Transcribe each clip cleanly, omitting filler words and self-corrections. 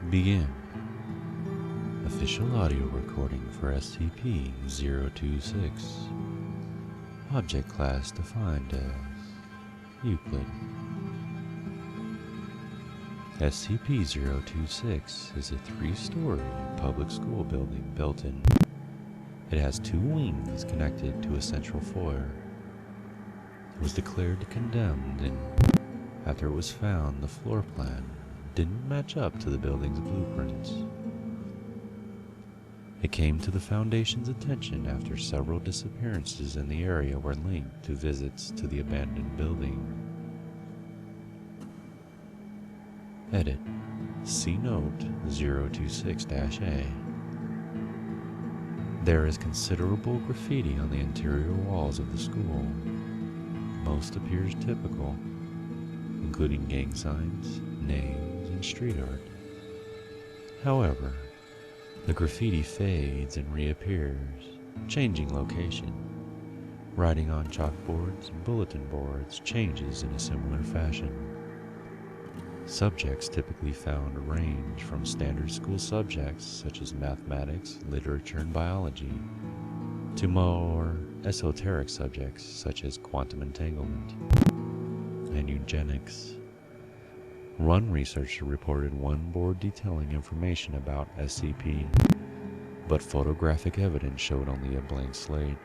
Begin. Official audio recording for SCP-026. Object class defined as Euclid. SCP-026 is a 3-story public school building built in. It has 2 wings connected to a central foyer. It was declared condemned, and after it was found, the floor plan didn't match up to the building's blueprints. It came to the Foundation's attention after several disappearances in the area were linked to visits to the abandoned building. Edit. See Note 026-A. There is considerable graffiti on the interior walls of the school. Most appears typical, including gang signs, names, and street art. However, the graffiti fades and reappears, changing location. Writing on chalkboards and bulletin boards changes in a similar fashion. Subjects typically found range from standard school subjects such as mathematics, literature, and biology, to more esoteric subjects such as quantum entanglement and eugenics. One researcher reported one board detailing information about SCP, but photographic evidence showed only a blank slate.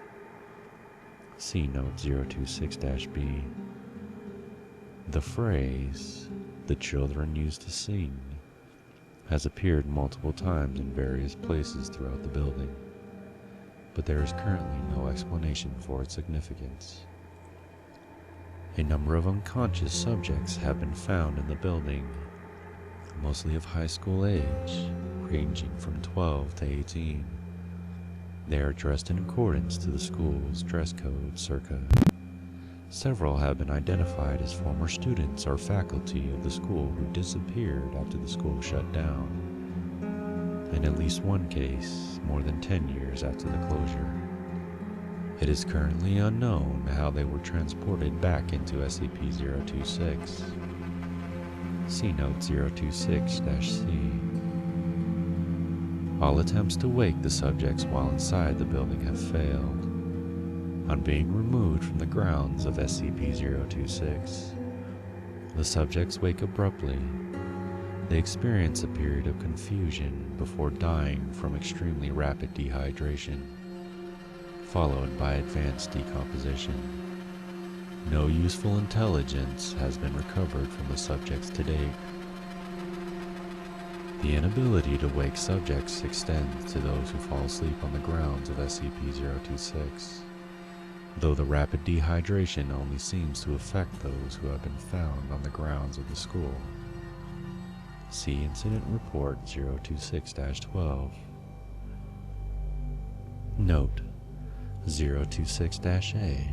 See Note 026-B. The phrase, "the children used to sing," has appeared multiple times in various places throughout the building, but there is currently no explanation for its significance. A number of unconscious subjects have been found in the building, mostly of high school age, ranging from 12 to 18. They are dressed in accordance to the school's dress code circa. Several have been identified as former students or faculty of the school who disappeared after the school shut down, in at least one case more than 10 years after the closure. It is currently unknown how they were transported back into SCP-026. See Note 026-C. All attempts to wake the subjects while inside the building have failed. On being removed from the grounds of SCP-026, the subjects wake abruptly. They experience a period of confusion before dying from extremely rapid dehydration, followed by advanced decomposition. No useful intelligence has been recovered from the subjects to date. The inability to wake subjects extends to those who fall asleep on the grounds of SCP-026. Though the rapid dehydration only seems to affect those who have been found on the grounds of the school. See Incident Report 026-12. Note 026-A.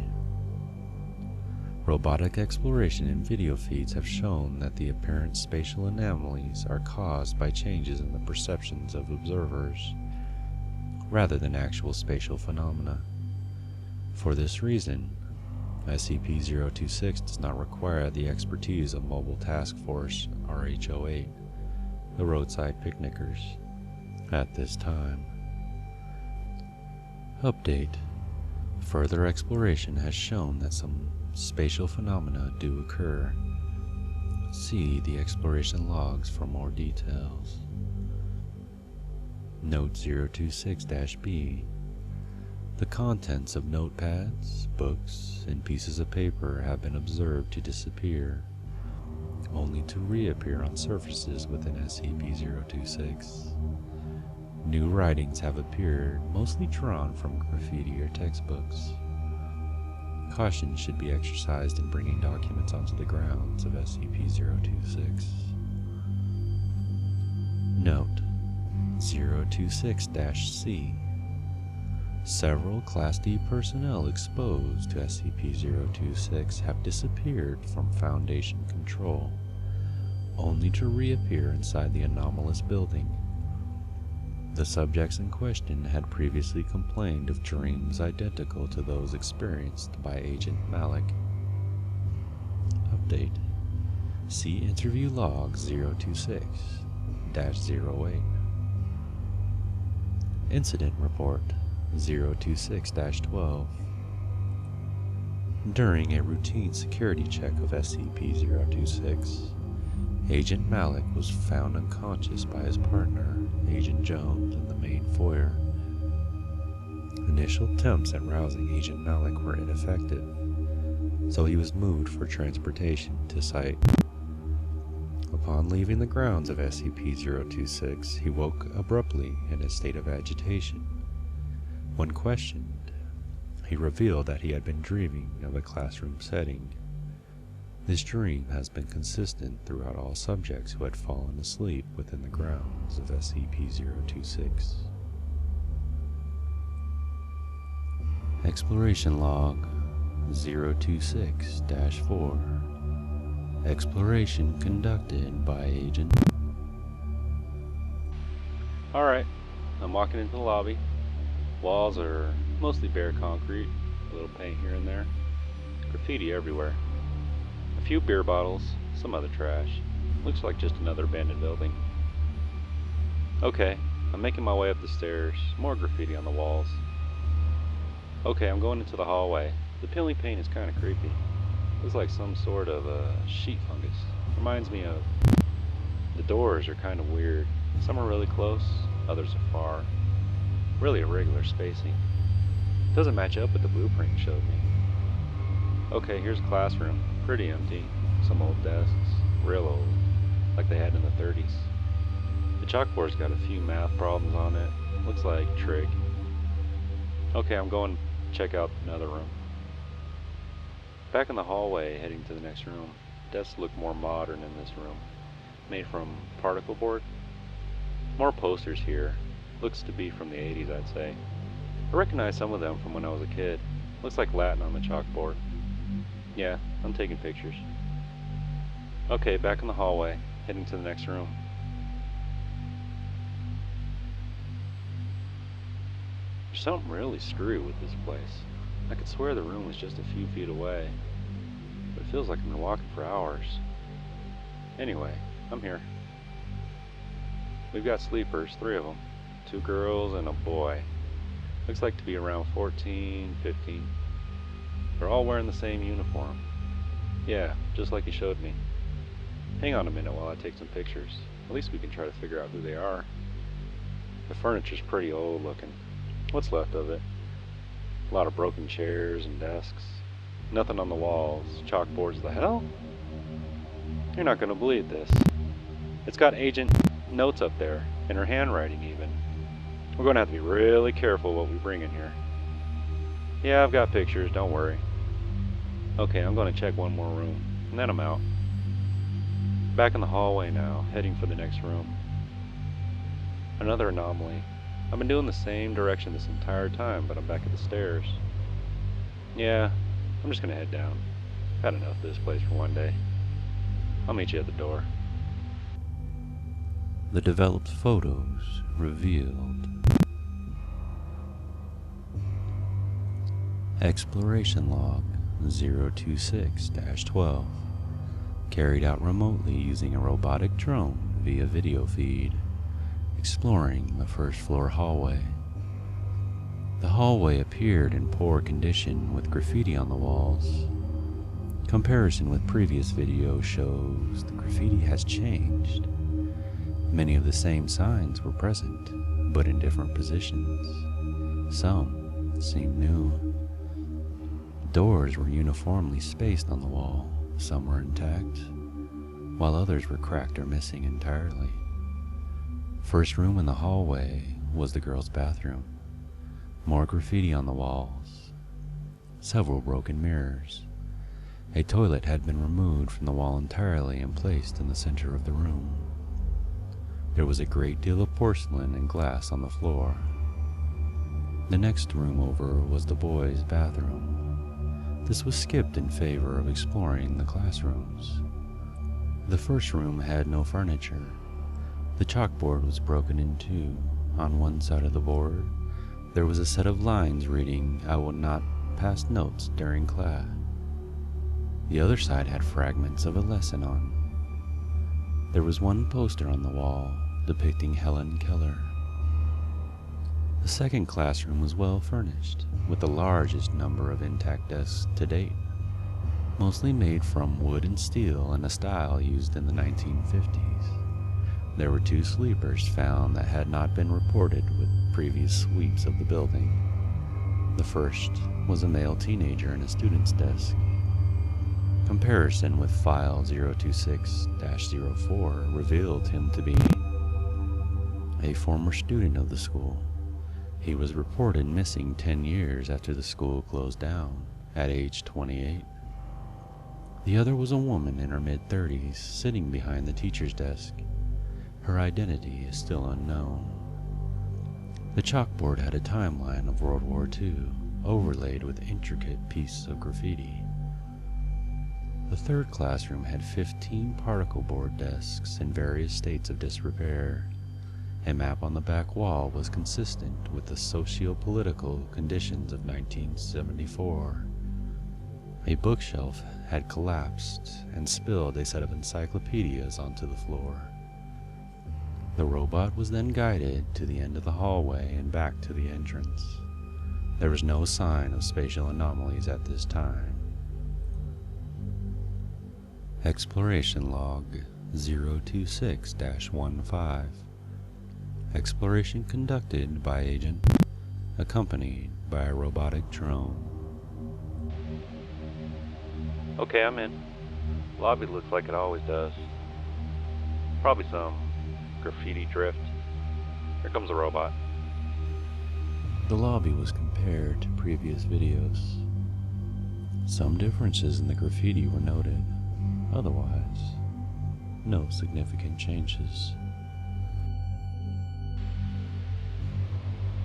Robotic exploration and video feeds have shown that the apparent spatial anomalies are caused by changes in the perceptions of observers, rather than actual spatial phenomena. For this reason, SCP-026 does not require the expertise of Mobile Task Force RH-08, the roadside picnickers, at this time. Update. Further exploration has shown that some spatial phenomena do occur. See the exploration logs for more details. Note 026-B. The contents of notepads, books, and pieces of paper have been observed to disappear, only to reappear on surfaces within SCP-026. New writings have appeared, mostly drawn from graffiti or textbooks. Caution should be exercised in bringing documents onto the grounds of SCP-026. Note 026-C. Several Class D personnel exposed to SCP-026 have disappeared from Foundation control, only to reappear inside the anomalous building. The subjects in question had previously complained of dreams identical to those experienced by Agent Malik. Update. See Interview Log 026. 026-08. Incident Report 026-12. During a routine security check of SCP-026, Agent Malik was found unconscious by his partner, Agent Jones, in the main foyer. Initial attempts at rousing Agent Malik were ineffective, so he was moved for transportation to site. Upon leaving the grounds of SCP-026, he woke abruptly in a state of agitation. When questioned, he revealed that he had been dreaming of a classroom setting. This dream has been consistent throughout all subjects who had fallen asleep within the grounds of SCP-026. Exploration Log 026-4. Exploration conducted by Agent. Alright, I'm walking into the lobby. Walls are mostly bare concrete, a little paint here and there. Graffiti everywhere. A few beer bottles, some other trash. Looks like just another abandoned building. Okay, I'm making my way up the stairs. More graffiti on the walls. Okay, I'm going into the hallway. The peeling paint is kind of creepy. Looks like some sort of sheet fungus. Reminds me of... The doors are kind of weird. Some are really close, others are far. Really irregular spacing. Doesn't match up with the blueprint you showed me. Okay, here's a classroom. Pretty empty. Some old desks. Real old. Like they had in the 30s. The chalkboard's got a few math problems on it. Looks like trig. Okay, I'm going to check out another room. Back in the hallway, heading to the next room. Desks look more modern in this room. Made from particle board. More posters here. Looks to be from the 80s, I'd say. I recognize some of them from when I was a kid. Looks like Latin on the chalkboard. Yeah, I'm taking pictures. Okay, back in the hallway, heading to the next room. There's something really screwy with this place. I could swear the room was just a few feet away, but it feels like I've been walking for hours. Anyway, I'm here. We've got sleepers, 3 of them. 2 girls and a boy. Looks like to be around 14, 15. They're all wearing the same uniform. Yeah, just like you showed me. Hang on a minute while I take some pictures. At least we can try to figure out who they are. The furniture's pretty old looking. What's left of it? A lot of broken chairs and desks. Nothing on the walls. Chalkboards, the hell? You're not gonna believe this. It's got Agent notes up there, in her handwriting even. We're gonna have to be really careful what we bring in here. Yeah, I've got pictures, don't worry. Okay, I'm gonna check one more room, and then I'm out. Back in the hallway now, heading for the next room. Another anomaly. I've been doing the same direction this entire time, but I'm back at the stairs. Yeah, I'm just gonna head down. Had enough of this place for one day. I'll meet you at the door. The developed photos revealed. Exploration Log 026-12. Carried out remotely using a robotic drone via video feed. Exploring the first floor hallway. The hallway appeared in poor condition with graffiti on the walls. Comparison with previous videos shows the graffiti has changed. Many of the same signs were present, but in different positions. Some seemed new. Doors were uniformly spaced on the wall. Some were intact, while others were cracked or missing entirely. First room in the hallway was the girls' bathroom. More graffiti on the walls. Several broken mirrors. A toilet had been removed from the wall entirely and placed in the center of the room. There was a great deal of porcelain and glass on the floor. The next room over was the boys' bathroom. This was skipped in favor of exploring the classrooms. The first room had no furniture. The chalkboard was broken in two. On one side of the board, there was a set of lines reading, "I will not pass notes during class." The other side had fragments of a lesson on. There was one poster on the wall, depicting Helen Keller. The second classroom was well furnished, with the largest number of intact desks to date, mostly made from wood and steel in a style used in the 1950s. There were 2 sleepers found that had not been reported with previous sweeps of the building. The first was a male teenager in a student's desk. Comparison with file 026-04 revealed him to be a former student of the school. He was reported missing 10 years after the school closed down, at age 28. The other was a woman in her mid-30s, sitting behind the teacher's desk. Her identity is still unknown. The chalkboard had a timeline of World War II, overlaid with intricate pieces of graffiti. The third classroom had 15 particle board desks in various states of disrepair. A map on the back wall was consistent with the socio-political conditions of 1974. A bookshelf had collapsed and spilled a set of encyclopedias onto the floor. The robot was then guided to the end of the hallway and back to the entrance. There was no sign of spatial anomalies at this time. Exploration Log 026-15. Exploration conducted by agent, accompanied by a robotic drone. Okay, I'm in. Lobby looks like it always does. Probably some graffiti drift. Here comes a robot. The lobby was compared to previous videos. Some differences in the graffiti were noted. Otherwise, no significant changes.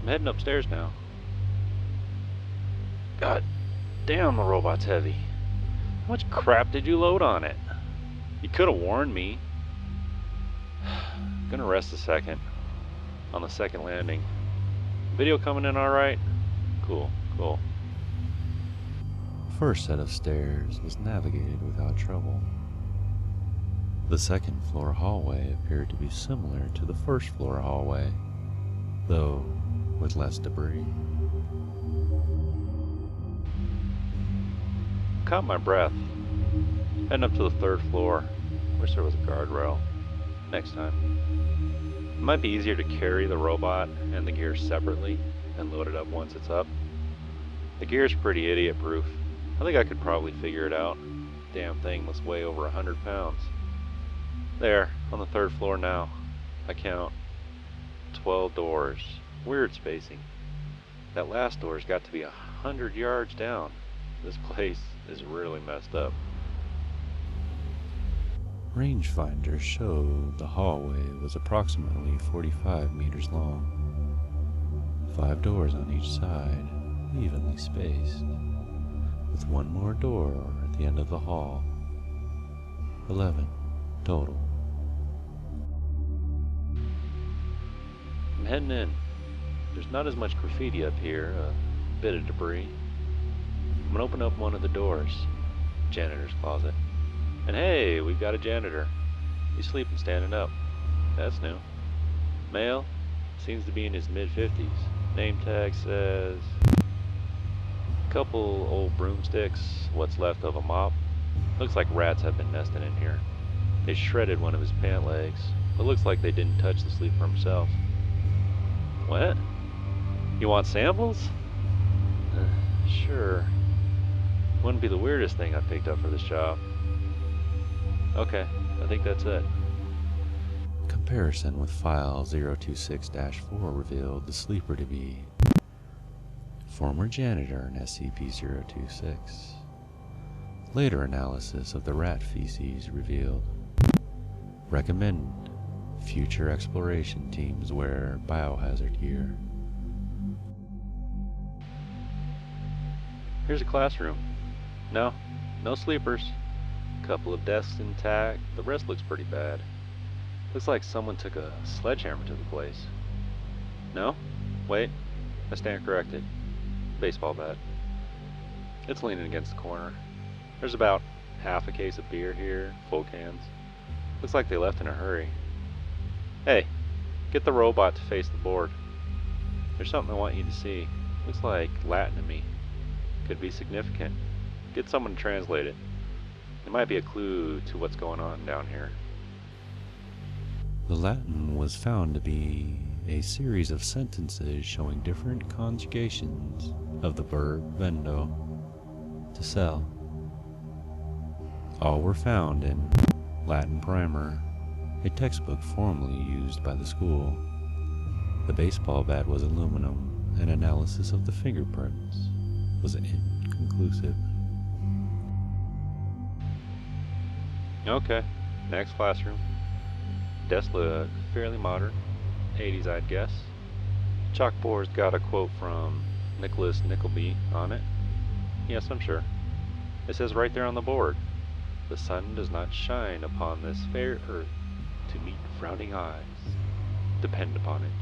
I'm heading upstairs now. God damn, the robot's heavy. How much crap did you load on it? You could have warned me. Gonna rest a second on the second landing. Video coming in alright? Cool. The first set of stairs was navigated without trouble. The second floor hallway appeared to be similar to the first floor hallway, though with less debris. Caught my breath. Heading up to the third floor. Wish there was a guardrail. Next time. It might be easier to carry the robot and the gear separately and load it up once it's up. The gear's pretty idiot proof. I think I could probably figure it out. Damn thing must weigh over 100 pounds. There, on the third floor now. I count 12 doors. Weird spacing. That last door's got to be 100 yards down. This place is really messed up. Rangefinder showed the hallway was approximately 45 meters long. 5 doors on each side, evenly spaced, with one more door at the end of the hall. 11 total. I'm heading in. There's not as much graffiti up here, a bit of debris. I'm gonna open up one of the doors. Janitor's closet. And hey, we've got a janitor. He's sleeping standing up. That's new. Male, seems to be in his mid-50s. Name tag says... Couple old broomsticks, what's left of a mop. Looks like rats have been nesting in here. They shredded one of his pant legs, but looks like they didn't touch the sleeper himself. What? You want samples? Sure. Wouldn't be the weirdest thing I picked up for this job. Okay, I think that's it. Comparison with file 026-4 revealed the sleeper to be former janitor in SCP-026. Later analysis of the rat feces revealed recommend future exploration teams wear biohazard gear. Here's a classroom. No sleepers. Couple of desks intact. The rest looks pretty bad. Looks like someone took a sledgehammer to the place. No? Wait. I stand corrected. Baseball bat. It's leaning against the corner. There's about half a case of beer here, full cans. Looks like they left in a hurry. Hey, Get the robot to face the board. There's something I want you to see. Looks like Latin to me. Could be significant. Get someone to translate it. It might be a clue to what's going on down here. The Latin was found to be a series of sentences showing different conjugations of the verb vendo, to sell. All were found in Latin Primer, a textbook formerly used by the school. The baseball bat was aluminum, and analysis of the fingerprints was inconclusive. Okay, next classroom. Desks look fairly modern, 80s I'd guess. Chalkboard's got a quote from Nicholas Nickleby on it. Yes, I'm sure. It says right there on the board, "The sun does not shine upon this fair earth to meet frowning eyes. Depend upon it."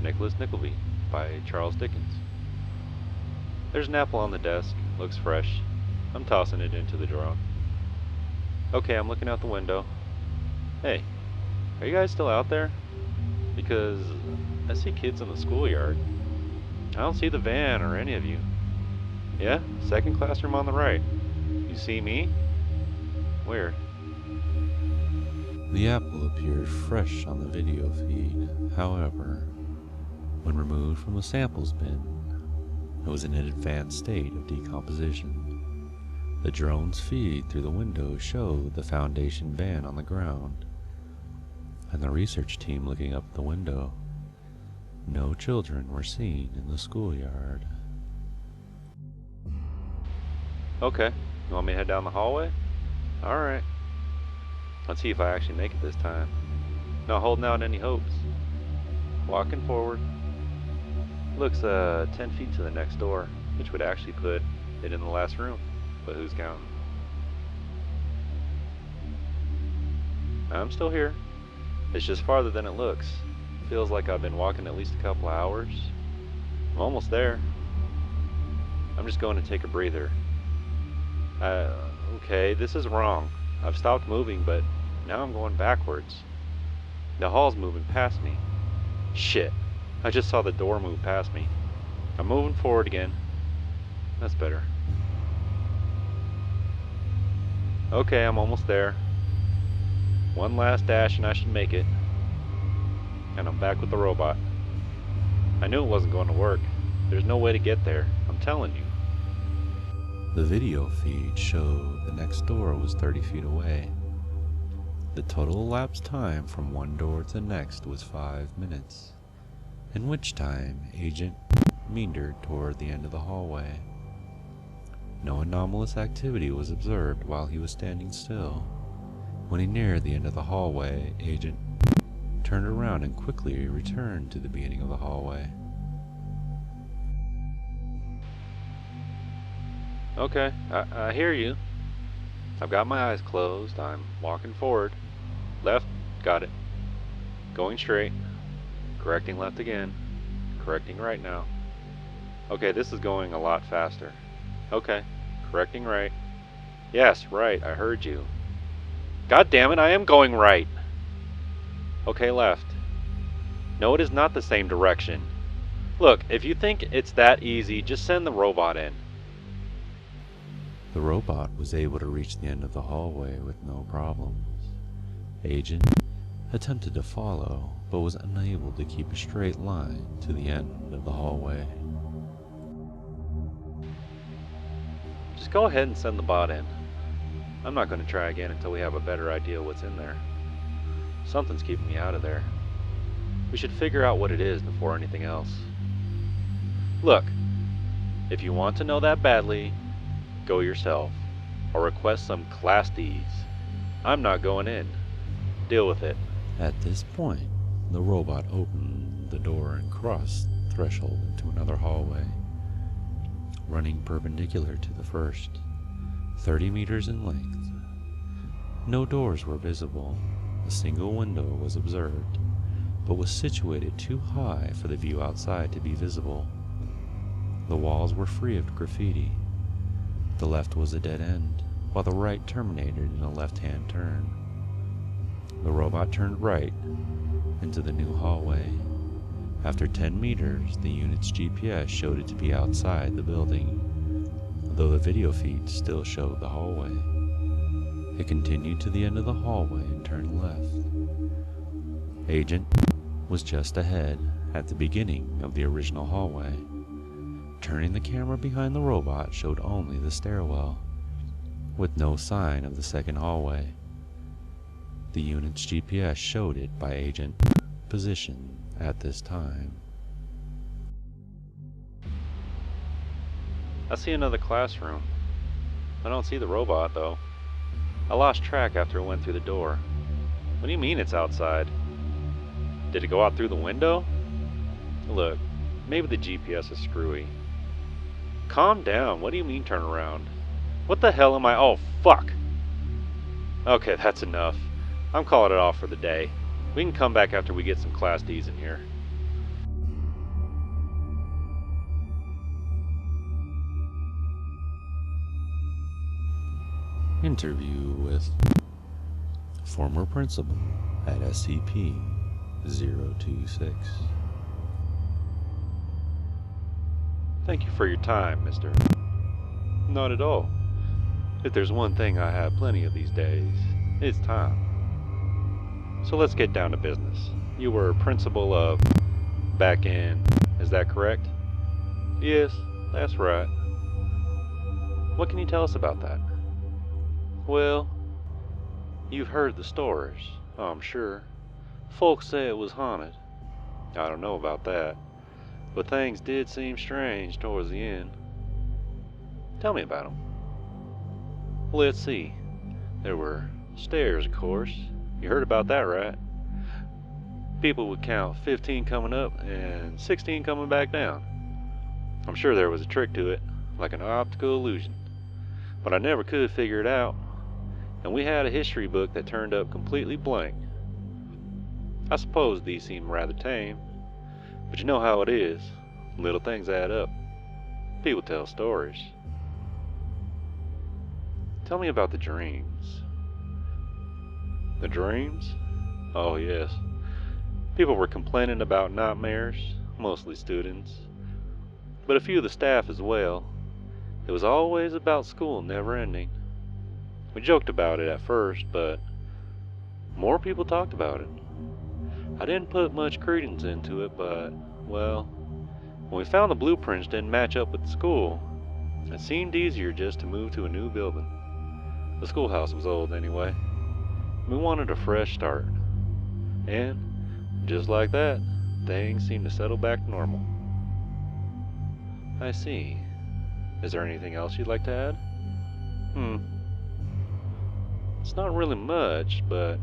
Nicholas Nickleby by Charles Dickens. There's an apple on the desk, looks fresh. I'm tossing it into the drawer. Okay, I'm looking out the window. Hey, are you guys still out there? Because I see kids in the schoolyard. I don't see the van or any of you. Yeah, second classroom on the right. You see me? Where? The apple appeared fresh on the video feed. However, when removed from the samples bin, it was in an advanced state of decomposition. The drone's feed through the window showed the Foundation van on the ground, and the research team looking up the window. No children were seen in the schoolyard. Okay, you want me to head down the hallway? Alright. Let's see if I actually make it this time. Not holding out any hopes. Walking forward. Looks 10 feet to the next door, which would actually put it in the last room. But who's counting? I'm still here. It's just farther than it looks. Feels like I've been walking at least a couple of hours. I'm almost there. I'm just going to take a breather. Okay, this is wrong. I've stopped moving, but now I'm going backwards. The hall's moving past me. Shit. I just saw the door move past me. I'm moving forward again. That's better. Okay, I'm almost there. One last dash and I should make it. And I'm back with the robot. I knew it wasn't going to work. There's no way to get there. I'm telling you. The video feed showed the next door was 30 feet away. The total elapsed time from one door to the next was 5 minutes, in which time Agent meandered toward the end of the hallway. No anomalous activity was observed while he was standing still. When he neared the end of the hallway, Agent turned around and quickly returned to the beginning of the hallway. Okay, I hear you. I've got my eyes closed. I'm walking forward. Left, got it. Going straight. Correcting left again. Correcting right now. Okay, this is going a lot faster. Okay, correcting right. Yes, right, I heard you. God damn it, I am going right. Okay, left. No, it is not the same direction. Look, if you think it's that easy, just send the robot in. The robot was able to reach the end of the hallway with no problems. Agent attempted to follow, but was unable to keep a straight line to the end of the hallway. Just go ahead and send the bot in. I'm not going to try again until we have a better idea what's in there. Something's keeping me out of there. We should figure out what it is before anything else. Look, if you want to know that badly, go yourself, or request some Class D's. I'm not going in. Deal with it. At this point, the robot opened the door and crossed the threshold into another hallway, running perpendicular to the first, 30 meters in length. No doors were visible. A single window was observed, but was situated too high for the view outside to be visible. The walls were free of graffiti. The left was a dead end, while the right terminated in a left-hand turn. The robot turned right, into the new hallway. After 10 meters, the unit's GPS showed it to be outside the building, though the video feed still showed the hallway. It continued to the end of the hallway and turned left. Agent was just ahead, at the beginning of the original hallway. Turning the camera behind the robot showed only the stairwell, with no sign of the second hallway. The unit's GPS showed it by Agent position at this time. I see another classroom. I don't see the robot, though. I lost track after it went through the door. What do you mean it's outside? Did it go out through the window? Look, maybe the GPS is screwy. Calm down. What do you mean turn around? What the hell am I? Oh, fuck! Okay, that's enough. I'm calling it off for the day. We can come back after we get some Class Ds in here. Interview with former principal at SCP-026. Thank you for your time, mister. Not at all. If there's one thing I have plenty of these days, it's time. So let's get down to business. You were principal of back in, is that correct? Yes, that's right. What can you tell us about that? Well, you've heard the stories, I'm sure. Folks say it was haunted. I don't know about that, but things did seem strange towards the end. Tell me about them. Let's see. There were stairs, of course. You heard about that, right? People would count 15 coming up and 16 coming back down. I'm sure there was a trick to it, like an optical illusion, but I never could figure it out. And we had a history book that turned up completely blank. I suppose these seem rather tame, but you know how it is. Little things add up. People tell stories. Tell me about the dreams. The dreams? Oh yes. People were complaining about nightmares, mostly students, but a few of the staff as well. It was always about school never ending. We joked about it at first, but more people talked about it. I didn't put much credence into it, but, well, when we found the blueprints didn't match up with the school, it seemed easier just to move to a new building. The schoolhouse was old anyway. We wanted a fresh start. And, just like that, things seemed to settle back to normal. I see. Is there anything else you'd like to add? It's not really much, but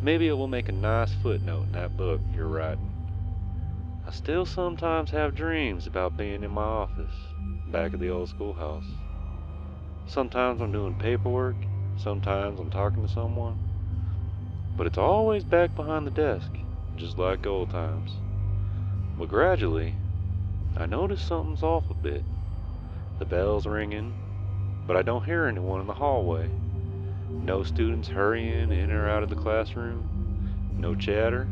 maybe it will make a nice footnote in that book you're writing. I still sometimes have dreams about being in my office, back at the old schoolhouse. Sometimes I'm doing paperwork, sometimes I'm talking to someone, but it's always back behind the desk, just like old times. But gradually, I notice something's off a bit. The bell's ringing, but I don't hear anyone in the hallway. No students hurrying in or out of the classroom. No chatter.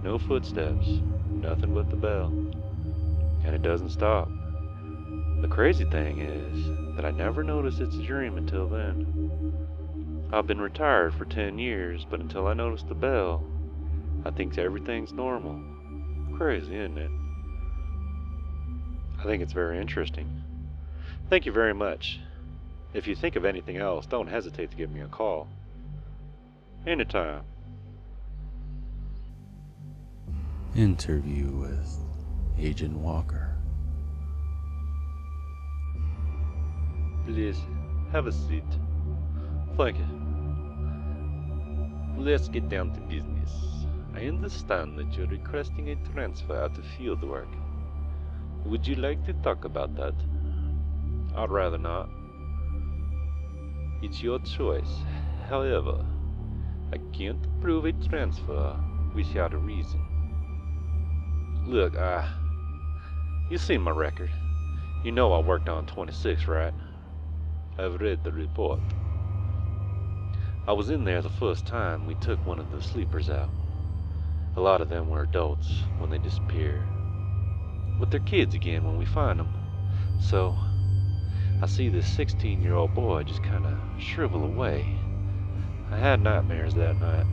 No footsteps. Nothing but the bell. And it doesn't stop. The crazy thing is that I never noticed it's a dream until then. I've been retired for 10 years, but until I noticed the bell, I think everything's normal. Crazy, isn't it? I think it's very interesting. Thank you very much. If you think of anything else, don't hesitate to give me a call. Anytime. Interview with Agent Walker. Please, have a seat. Thank you. Let's get down to business. I understand that you're requesting a transfer out of field work. Would you like to talk about that? I'd rather not. It's your choice. However, I can't approve a transfer without a reason. Look, you've seen my record. You know I worked on 26, right? I've read the report. I was in there the first time we took one of the sleepers out. A lot of them were adults when they disappeared, but they're kids again when we find them. So, I see this 16-year-old boy just kind of shrivel away. I had nightmares that night.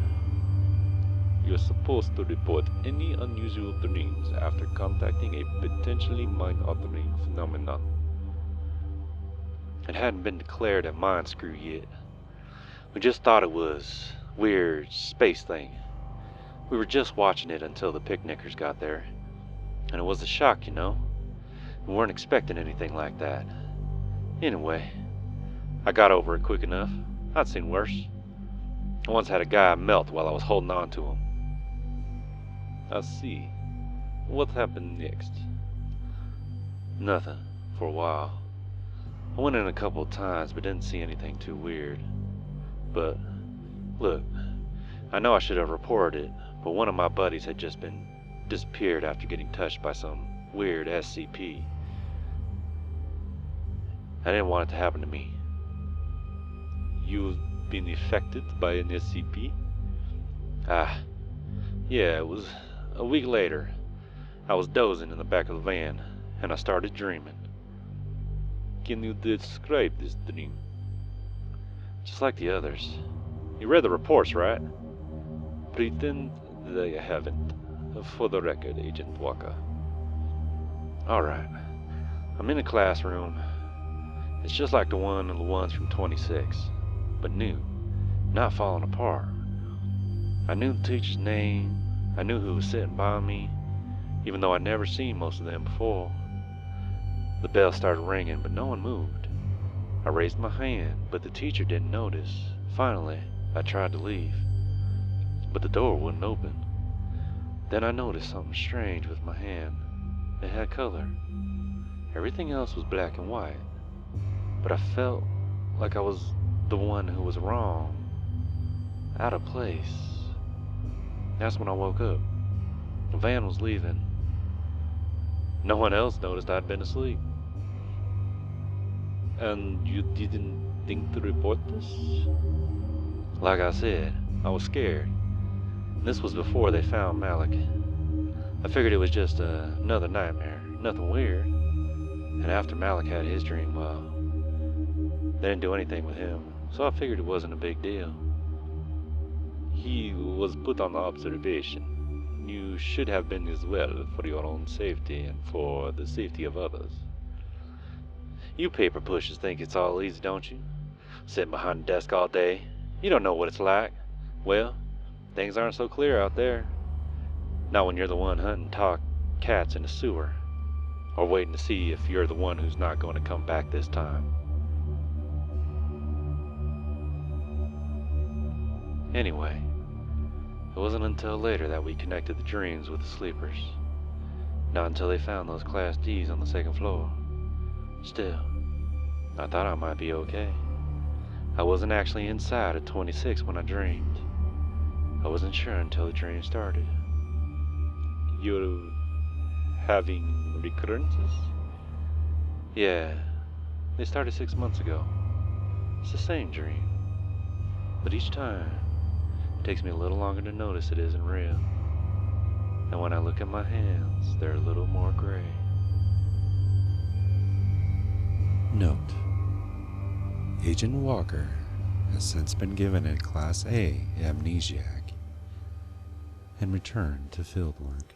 You're supposed to report any unusual dreams after contacting a potentially mind-altering phenomenon. It hadn't been declared a mind screw yet. We just thought it was weird space thing. We were just watching it until the picnickers got there. And it was a shock, you know. We weren't expecting anything like that. Anyway, I got over it quick enough. I'd seen worse. I once had a guy melt while I was holding on to him. I see. What happened next? Nothing, for a while. I went in a couple of times, but didn't see anything too weird. But, look, I know I should have reported it, but one of my buddies had just been disappeared after getting touched by some weird SCP. I didn't want it to happen to me. You've been affected by an SCP? Yeah, it was a week later. I was dozing in the back of the van, and I started dreaming. Can you describe this dream? Just like the others. You read the reports, right? Pretend that I haven't. For the record, Agent Walker. Alright. I'm in a classroom. It's just like the ones from 26, but new, not falling apart. I knew the teacher's name. I knew who was sitting by me, even though I'd never seen most of them before. The bell started ringing, but no one moved. I raised my hand, but the teacher didn't notice. Finally, I tried to leave, but the door wouldn't open. Then I noticed something strange with my hand. It had color. Everything else was black and white, but I felt like I was the one who was wrong, out of place. That's when I woke up. The van was leaving. No one else noticed I'd been asleep. And you didn't think to report this? Like I said, I was scared. This was before they found Malik. I figured it was just another nightmare, nothing weird. And after Malik had his dream, well, they didn't do anything with him, so I figured it wasn't a big deal. He was put on observation. You should have been as well, for your own safety and for the safety of others. You paper pushers think it's all easy, don't you? Sitting behind a desk all day. You don't know what it's like. Well, things aren't so clear out there. Not when you're the one hunting cats in the sewer, or waiting to see if you're the one who's not going to come back this time. Anyway, it wasn't until later that we connected the dreams with the sleepers. Not until they found those Class Ds on the second floor. Still, I thought I might be okay. I wasn't actually inside at 26 when I dreamed. I wasn't sure until the dream started. You're having recurrences? Yeah, they started 6 months ago. It's the same dream. But each time, it takes me a little longer to notice it isn't real. And when I look at my hands, they're a little more gray. Note: Agent Walker has since been given a Class A amnesiac and returned to field work.